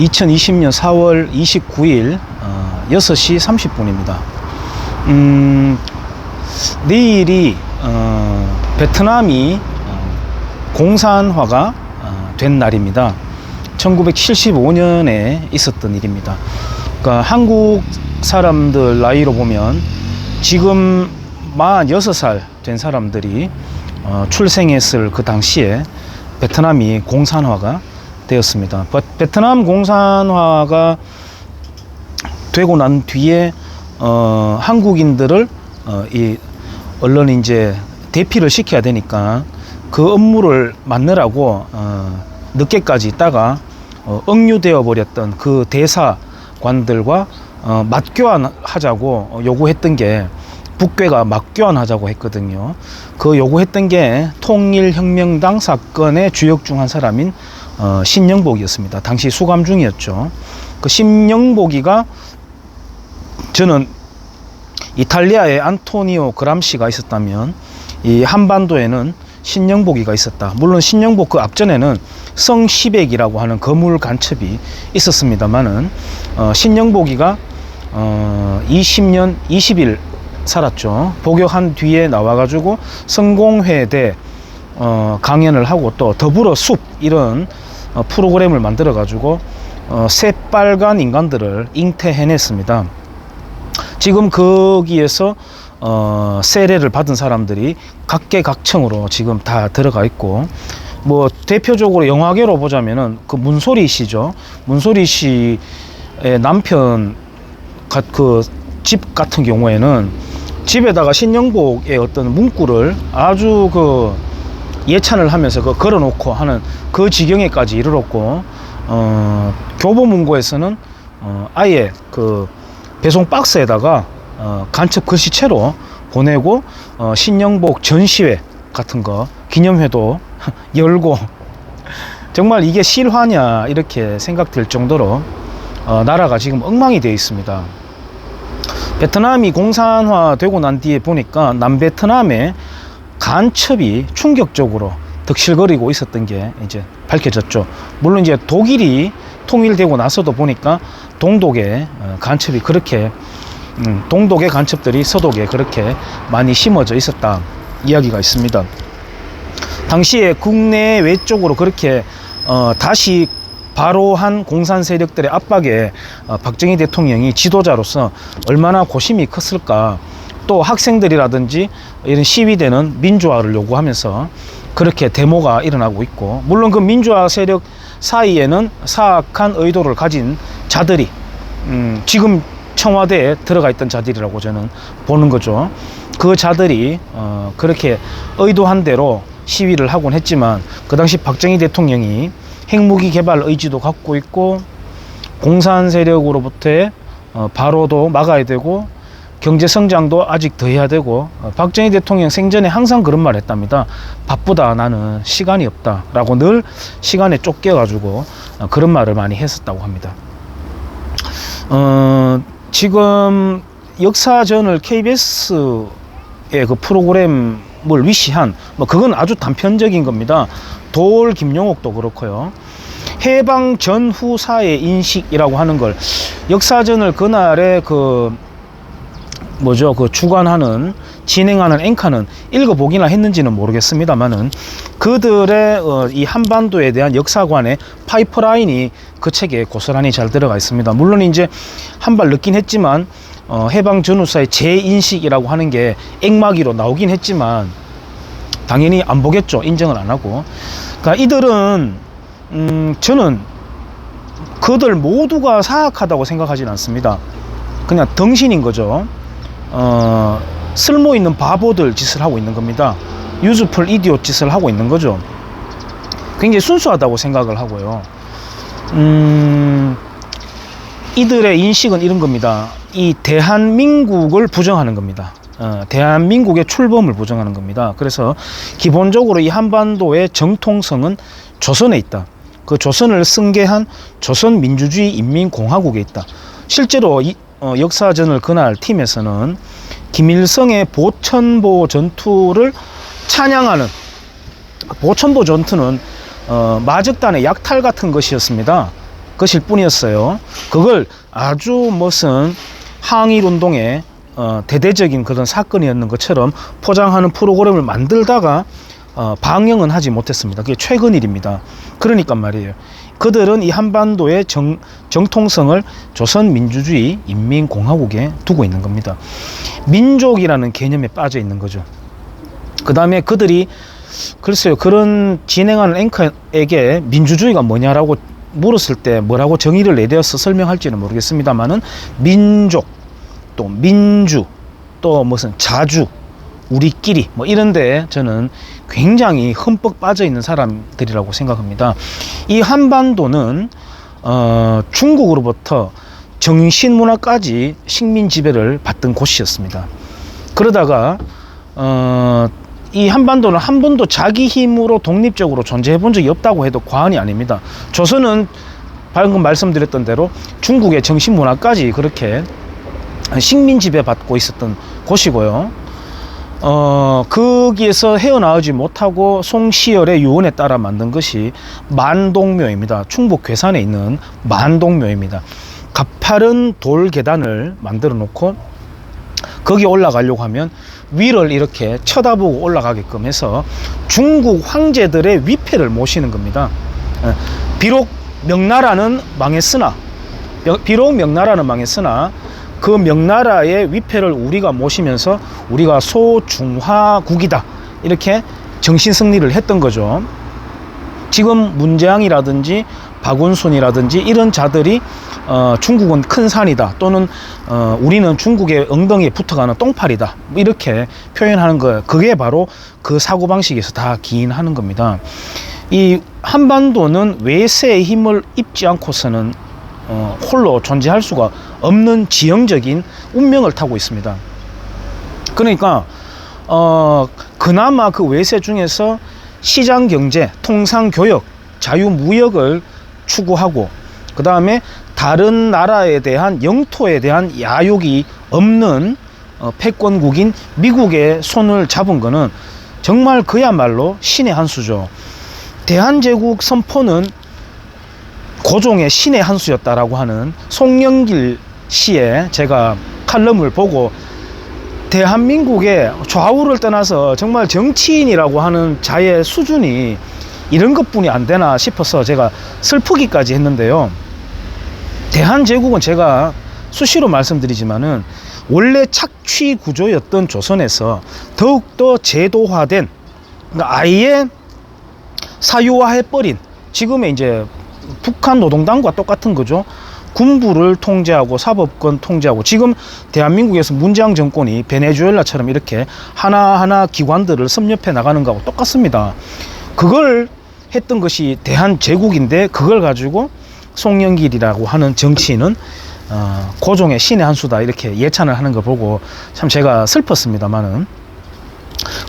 2020년 4월 29일 6시 30분입니다. 내일이 베트남이 공산화가 된 날입니다. 1975년에 있었던 일입니다. 그러니까 한국 사람들 나이로 보면 지금 46살 된 사람들이 출생했을 그 당시에 베트남이 공산화가 되었습니다. 베트남 공산화가 되고 난 뒤에 한국인들을 얼른 이제 대피를 시켜야 되니까 그 업무를 맡느라고 늦게까지 있다가 억류되어 버렸던 그 대사관들과 맞교환하자고 요구했던 게, 북괴가 맞교환하자고 했거든요. 그 요구했던 게 통일혁명당 사건의 주역 중 한 사람인 신영복이었습니다. 당시 수감 중이었죠. 그 신영복이가, 저는 이탈리아의 안토니오 그람시가 있었다면 이 한반도에는 신영복이가 있었다. 물론 신영복 그 앞전에는 성시백이라고 하는 거물 간첩이 있었습니다만은 신영복이가 20일 살았죠. 복역한 뒤에 나와가지고 성공회대 강연을 하고 또 더불어 숲 이런 프로그램을 만들어 가지고 새빨간 인간들을 잉태해냈습니다. 지금 거기에서 세례를 받은 사람들이 각계각층으로 지금 다 들어가 있고, 뭐 대표적으로 영화계로 보자면은 그 문소리 씨죠. 문소리 씨의 남편 그 집 같은 경우에는 집에다가 신영복의 어떤 문구를 아주 그 예찬을 하면서 그 걸어놓고 하는 그 지경에까지 이르렀고, 교보문고에서는 아예 그 배송 박스에다가 간첩 글씨체로 보내고 신영복 전시회 같은 거 기념회도 열고, 정말 이게 실화냐 이렇게 생각될 정도로 나라가 지금 엉망이 되어 있습니다. 베트남이 공산화 되고 난 뒤에 보니까 남베트남의 간첩이 충격적으로 득실거리고 있었던 게 이제 밝혀졌죠. 물론 이제 독일이 통일되고 나서도 보니까 동독의 간첩이 그렇게 동독의 간첩들이 서독에 그렇게 많이 심어져 있었다 이야기가 있습니다. 당시에 국내 외적으로 그렇게 다시 바로 한 공산 세력들의 압박에 박정희 대통령이 지도자로서 얼마나 고심이 컸을까. 또 학생들이라든지 이런 시위대는 민주화를 요구하면서 그렇게 데모가 일어나고 있고, 물론 그 민주화 세력 사이에는 사악한 의도를 가진 자들이 지금 청와대에 들어가 있던 자들이라고 저는 보는 거죠. 그 자들이 그렇게 의도한 대로 시위를 하곤 했지만, 그 당시 박정희 대통령이 핵무기 개발 의지도 갖고 있고, 공산 세력으로부터의 발호도 막아야 되고, 경제 성장도 아직 더 해야 되고, 박정희 대통령 생전에 항상 그런 말 했답니다. 바쁘다, 나는 시간이 없다 라고 늘 시간에 쫓겨가지고 그런 말을 많이 했었다고 합니다. 지금 역사전을 KBS의 그 프로그램을 위시한, 뭐 그건 아주 단편적인 겁니다. 돌 김용옥도 그렇고요. 해방 전후 사의 인식이라고 하는 걸, 역사전을 그날에 그 주관하는, 진행하는 앵커는 읽어보기나 했는지는 모르겠습니다만은, 그들의 이 한반도에 대한 역사관의 파이프라인이 그 책에 고스란히 잘 들어가 있습니다. 물론 이제 한 발 늦긴 했지만 해방 전후사의 재인식이라고 하는 게 액막이로 나오긴 했지만 당연히 안 보겠죠. 인정을 안 하고. 그러니까 이들은 저는 그들 모두가 사악하다고 생각하지는 않습니다. 그냥 덩신인 거죠. 쓸모 있는 바보들 짓을 하고 있는 겁니다. 유즈풀 이디엇 짓을 하고 있는 거죠. 굉장히 순수하다고 생각을 하고요. 이들의 인식은 이런 겁니다. 이 대한민국을 부정하는 겁니다. 대한민국의 출범을 부정하는 겁니다. 그래서 기본적으로 이 한반도의 정통성은 조선에 있다. 그 조선을 승계한 조선민주주의 인민공화국에 있다. 실제로 역사전을 그날 팀에서는 김일성의 보천보 전투를 찬양하는, 보천보 전투는 마적단의 약탈 같은 것이었습니다. 것일 뿐이었어요. 그걸 아주 무슨 항일 운동의 대대적인 그런 사건이었는 것처럼 포장하는 프로그램을 만들다가 방영은 하지 못했습니다. 그게 최근 일입니다. 그러니까 말이에요. 그들은 이 한반도의 정통성을 조선민주주의 인민공화국에 두고 있는 겁니다. 민족이라는 개념에 빠져 있는 거죠. 그 다음에 그들이 글쎄요, 그런 진행하는 앵커에게 민주주의가 뭐냐라고 물었을 때 뭐라고 정의를 내대어서 설명할지는 모르겠습니다만은 민족, 또 민주, 또 무슨 자주, 우리끼리 뭐 이런데 저는 굉장히 흠뻑 빠져 있는 사람들이라고 생각합니다. 이 한반도는 중국으로부터 정신문화까지 식민 지배를 받던 곳이었습니다. 그러다가 이 한반도는 한 번도 자기 힘으로 독립적으로 존재해 본 적이 없다고 해도 과언이 아닙니다. 조선은 방금 말씀드렸던 대로 중국의 정신문화까지 그렇게 식민 지배 받고 있었던 곳이고요. 거기에서 헤어나오지 못하고 송시열의 유언에 따라 만든 것이 만동묘입니다. 충북 괴산에 있는 만동묘입니다. 가파른 돌 계단을 만들어 놓고 거기 올라가려고 하면 위를 이렇게 쳐다보고 올라가게끔 해서 중국 황제들의 위패를 모시는 겁니다. 비록 명나라는 망했으나 그 명나라의 위패를 우리가 모시면서 우리가 소중화국이다 이렇게 정신승리를 했던 거죠. 지금 문재앙이라든지 박원순이라든지 이런 자들이 중국은 큰 산이다 또는 우리는 중국의 엉덩이에 붙어가는 똥파리다 이렇게 표현하는 거예요. 그게 바로 그 사고방식에서 다 기인하는 겁니다. 이 한반도는 외세의 힘을 입지 않고서는 홀로 존재할 수가 없는 지형적인 운명을 타고 있습니다. 그러니까 그나마 그 외세 중에서 시장경제, 통상교역, 자유무역을 추구하고 그 다음에 다른 나라에 대한 영토에 대한 야욕이 없는 패권국인 미국의 손을 잡은 거는 정말 그야말로 신의 한 수죠. 대한제국 선포는 고종의 신의 한 수였다라고 하는 송영길 씨의 제가 칼럼을 보고 대한민국의 좌우를 떠나서 정말 정치인이라고 하는 자의 수준이 이런 것뿐이 안 되나 싶어서 제가 슬프기까지 했는데요. 대한제국은 제가 수시로 말씀드리지만은 원래 착취 구조였던 조선에서 더욱더 제도화된, 그러니까 아예 사유화해버린 지금의 이제 북한 노동당과 똑같은 거죠. 군부를 통제하고 사법권 통제하고 지금 대한민국에서 문재인 정권이 베네수엘라처럼 이렇게 하나하나 기관들을 섭렵해 나가는 거하고 똑같습니다. 그걸 했던 것이 대한제국인데 그걸 가지고 송영길이라고 하는 정치인은 고종의 신의 한 수다 이렇게 예찬을 하는 거 보고 참 제가 슬펐습니다만은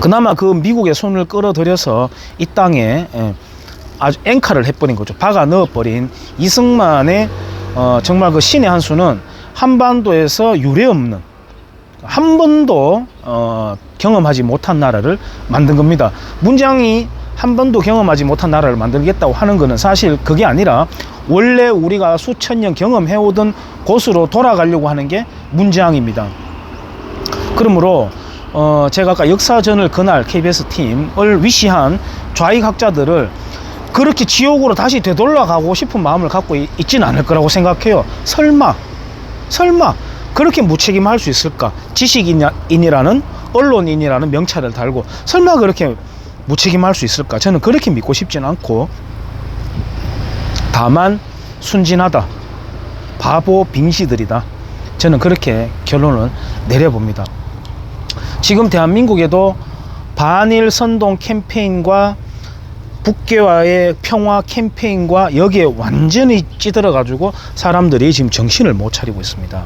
그나마 그 미국의 손을 끌어들여서 이 땅에 아주 앵카를 해버린 거죠. 박아 넣어버린 이승만의 정말 그 신의 한 수는 한반도에서 유례없는 한 번도 경험하지 못한 나라를 만든 겁니다. 문재인이 한 번도 경험하지 못한 나라를 만들겠다고 하는 것은 사실 그게 아니라 원래 우리가 수천 년 경험해오던 곳으로 돌아가려고 하는 게 문재앙입니다. 그러므로 제가 아까 역사전을 그날 KBS 팀을 위시한 좌익학자들을 그렇게 지옥으로 다시 되돌아가고 싶은 마음을 갖고 있지는 않을 거라고 생각해요. 설마 그렇게 무책임할 수 있을까? 지식인이라는 언론인이라는 명찰을 달고 설마 그렇게 무책임할 수 있을까? 저는 그렇게 믿고 싶지는 않고 다만 순진하다, 바보 빙시들이다, 저는 그렇게 결론을 내려봅니다. 지금 대한민국에도 반일 선동 캠페인과 북괴와의 평화 캠페인과 여기에 완전히 찌들어 가지고 사람들이 지금 정신을 못 차리고 있습니다.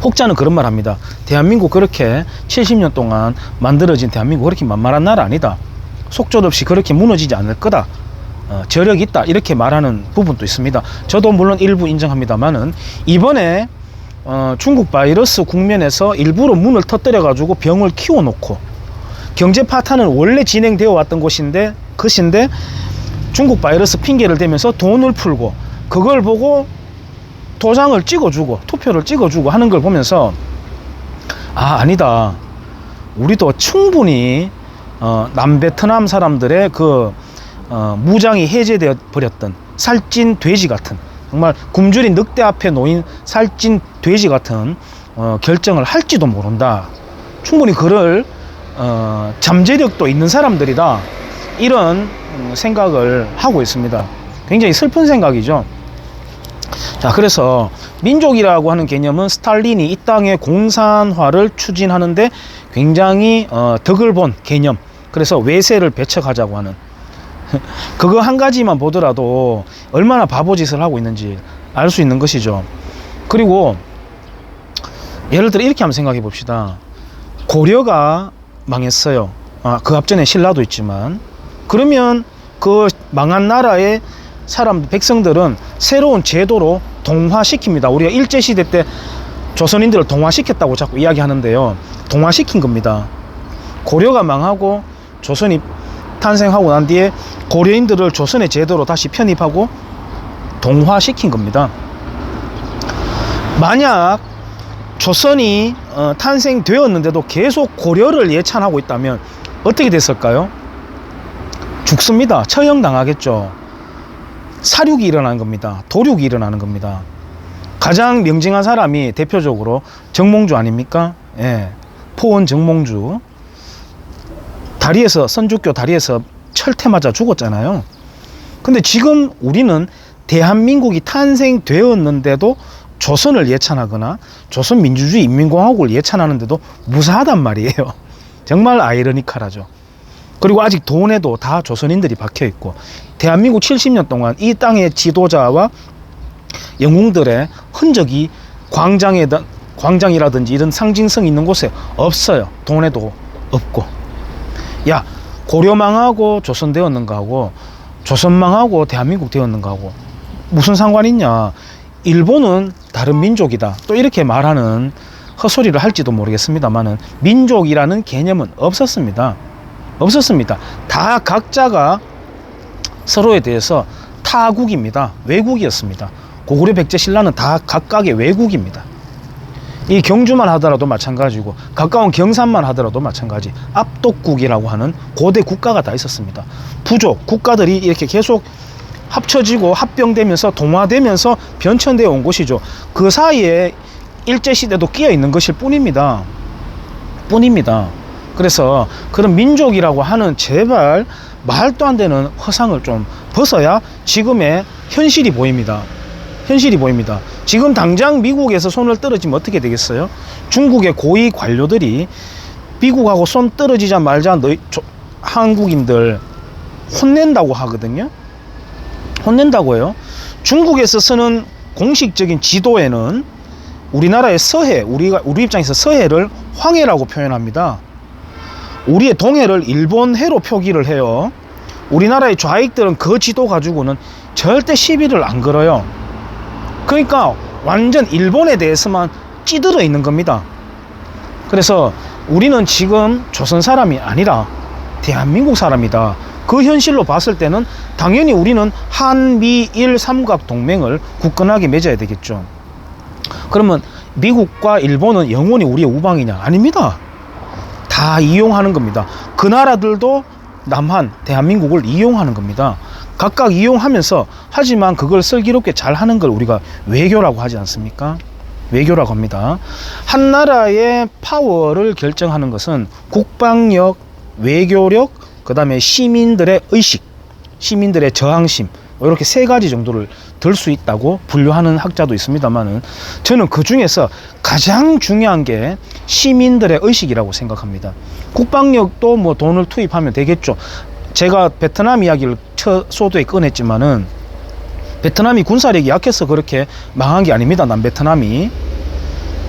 혹자는 그런 말 합니다. 대한민국 그렇게 70년 동안 만들어진 대한민국 그렇게 만만한 나라 아니다. 속절없이 그렇게 무너지지 않을 거다. 저력이 있다. 이렇게 말하는 부분도 있습니다. 저도 물론 일부 인정합니다만은 이번에 중국 바이러스 국면에서 일부러 문을 터뜨려 가지고 병을 키워놓고 경제 파탄은 원래 진행되어 왔던 것인데 중국 바이러스 핑계를 대면서 돈을 풀고 그걸 보고 도장을 찍어주고 투표를 찍어주고 하는 걸 보면서 아니다. 우리도 충분히 남베트남 사람들의 그 무장이 해제되어 버렸던 살찐 돼지 같은, 정말 굶주린 늑대 앞에 놓인 살찐 돼지 같은 결정을 할지도 모른다. 충분히 그럴 잠재력도 있는 사람들이다. 이런 생각을 하고 있습니다. 굉장히 슬픈 생각이죠. 자, 그래서 민족이라고 하는 개념은 스탈린이 이 땅의 공산화를 추진하는데 굉장히 덕을 본 개념. 그래서 외세를 배척하자고 하는 그거 한 가지만 보더라도 얼마나 바보짓을 하고 있는지 알 수 있는 것이죠. 그리고 예를 들어 이렇게 한번 생각해 봅시다. 고려가 망했어요. 그 앞전에 신라도 있지만, 그러면 그 망한 나라의 백성들은 새로운 제도로 동화시킵니다. 우리가 일제시대 때 조선인들을 동화시켰다고 자꾸 이야기하는데요. 동화시킨 겁니다. 고려가 망하고 조선이 탄생하고 난 뒤에 고려인들을 조선의 제도로 다시 편입하고 동화시킨 겁니다. 만약 조선이 탄생되었는데도 계속 고려를 예찬하고 있다면 어떻게 됐을까요? 죽습니다. 처형당하겠죠. 사륙이 일어나는 겁니다. 도륙이 일어나는 겁니다. 가장 명징한 사람이 대표적으로 정몽주 아닙니까? 예. 포원 정몽주. 선주교 다리에서 철퇴 맞아 죽었잖아요. 근데 지금 우리는 대한민국이 탄생되었는데도 조선을 예찬하거나 조선민주주의 인민공화국을 예찬하는데도 무사하단 말이에요. 정말 아이러니컬하죠. 그리고 아직 돈에도 다 조선인들이 박혀있고, 대한민국 70년 동안 이 땅의 지도자와 영웅들의 흔적이 광장이라든지 이런 상징성 있는 곳에 없어요. 돈에도 없고. 야, 고려 망하고 조선 되었는가 하고 조선 망하고 대한민국 되었는가 하고 무슨 상관이 있냐. 일본은 다른 민족이다. 또 이렇게 말하는 헛소리를 할지도 모르겠습니다만은 민족이라는 개념은 없었습니다. 다 각자가 서로에 대해서 타국입니다. 외국이었습니다. 고구려 백제 신라는 다 각각의 외국입니다. 이 경주만 하더라도 마찬가지고 가까운 경산만 하더라도 마찬가지. 압독국이라고 하는 고대 국가가 다 있었습니다. 부족 국가들이 이렇게 계속 합쳐지고 합병되면서 동화되면서 변천되어 온 곳이죠. 그 사이에 일제시대도 끼어 있는 것일 뿐입니다. 그래서 그런 민족이라고 하는 제발 말도 안 되는 허상을 좀 벗어야 지금의 현실이 보입니다. 지금 당장 미국에서 손을 떨어지면 어떻게 되겠어요? 중국의 고위 관료들이 미국하고 손 떨어지자 말자 한국인들 혼낸다고 하거든요. 혼낸다고 해요. 중국에서 쓰는 공식적인 지도에는 우리나라의 서해, 우리 입장에서 서해를 황해라고 표현합니다. 우리의 동해를 일본해로 표기를 해요. 우리나라의 좌익들은 그 지도 가지고는 절대 시비를 안 걸어요. 그러니까 완전 일본에 대해서만 찌들어 있는 겁니다. 그래서 우리는 지금 조선 사람이 아니라 대한민국 사람이다. 그 현실로 봤을 때는 당연히 우리는 한미일 삼각 동맹을 굳건하게 맺어야 되겠죠. 그러면 미국과 일본은 영원히 우리의 우방이냐? 아닙니다. 다 이용하는 겁니다. 그 나라들도 남한, 대한민국을 이용하는 겁니다. 각각 이용하면서, 하지만 그걸 슬기롭게 잘 하는 걸 우리가 외교라고 하지 않습니까? 외교라고 합니다. 한 나라의 파워를 결정하는 것은 국방력, 외교력, 그 다음에 시민들의 의식, 시민들의 저항심, 이렇게 세 가지 정도를 들 수 있다고 분류하는 학자도 있습니다만은 저는 그 중에서 가장 중요한 게 시민들의 의식이라고 생각합니다. 국방력도 뭐 돈을 투입하면 되겠죠. 제가 베트남 이야기를 소도에 꺼냈지만은 베트남이 군사력이 약해서 그렇게 망한 게 아닙니다. 남베트남이.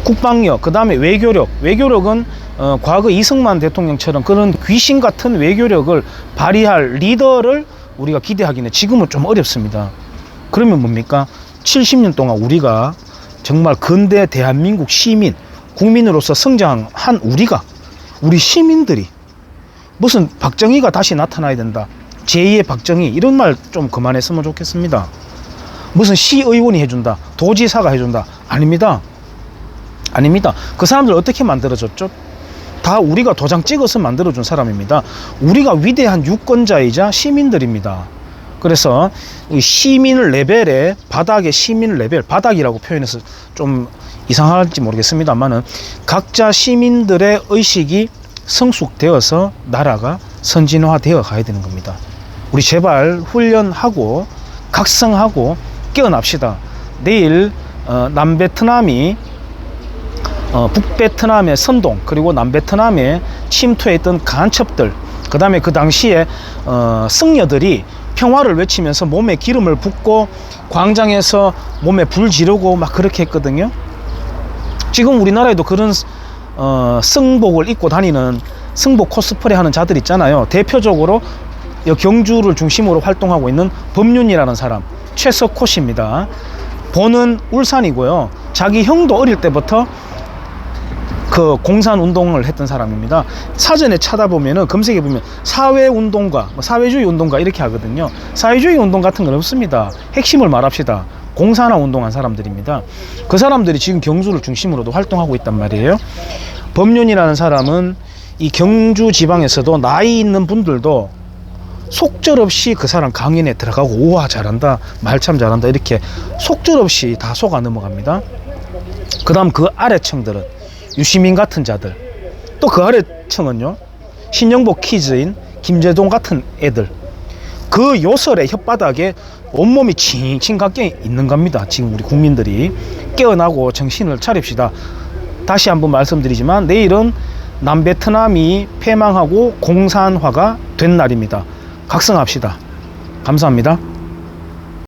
국방력, 그 다음에 외교력은 과거 이승만 대통령처럼 그런 귀신 같은 외교력을 발휘할 리더를 우리가 기대하기는 지금은 좀 어렵습니다. 그러면 뭡니까? 70년 동안 우리가 정말 근대 대한민국 시민, 국민으로서 성장한 우리 시민들이 무슨 박정희가 다시 나타나야 된다, 제2의 박정희, 이런 말 좀 그만했으면 좋겠습니다. 무슨 시의원이 해준다, 도지사가 해준다. 아닙니다. 아닙니다. 그 사람들 어떻게 만들어졌죠? 다 우리가 도장 찍어서 만들어준 사람입니다. 우리가 위대한 유권자이자 시민들입니다. 그래서 이 시민 레벨의 바닥의 시민 레벨, 바닥이라고 표현해서 좀 이상할지 모르겠습니다만은 각자 시민들의 의식이 성숙되어서 나라가 선진화되어 가야 되는 겁니다. 우리 제발 훈련하고 각성하고 깨어납시다. 내일 남베트남이 북베트남의 선동, 그리고 남베트남에 침투했던 간첩들, 그 다음에 그 당시에 승려들이 평화를 외치면서 몸에 기름을 붓고 광장에서 몸에 불 지르고 막 그렇게 했거든요. 지금 우리나라에도 그런 승복을 입고 다니는 승복 코스프레 하는 자들 있잖아요. 대표적으로 경주를 중심으로 활동하고 있는 법륜이라는 사람, 최석호 씨입니다. 본은 울산이고요. 자기 형도 어릴 때부터 그 공산 운동을 했던 사람입니다. 사전에 찾아보면은, 검색해 보면 사회 운동가, 사회주의 운동가 이렇게 하거든요. 사회주의 운동 같은 건 없습니다. 핵심을 말합시다. 공산화 운동한 사람들입니다. 그 사람들이 지금 경주를 중심으로도 활동하고 있단 말이에요. 법륜이라는 사람은 이 경주 지방에서도 나이 있는 분들도 속절없이 그 사람 강연에 들어가고, 우와 잘한다, 말 참 잘한다, 이렇게 속절없이 다 속아 넘어갑니다. 그 다음 그 아래층들은 유시민 같은 자들, 또 그 아래층은요, 신영복 키즈인 김재동 같은 애들, 그 요설의 혓바닥에 온몸이 칭칭 깎여 있는 겁니다. 지금 우리 국민들이 깨어나고 정신을 차립시다. 다시 한번 말씀드리지만 내일은 남베트남이 패망하고 공산화가 된 날입니다. 각성합시다. 감사합니다.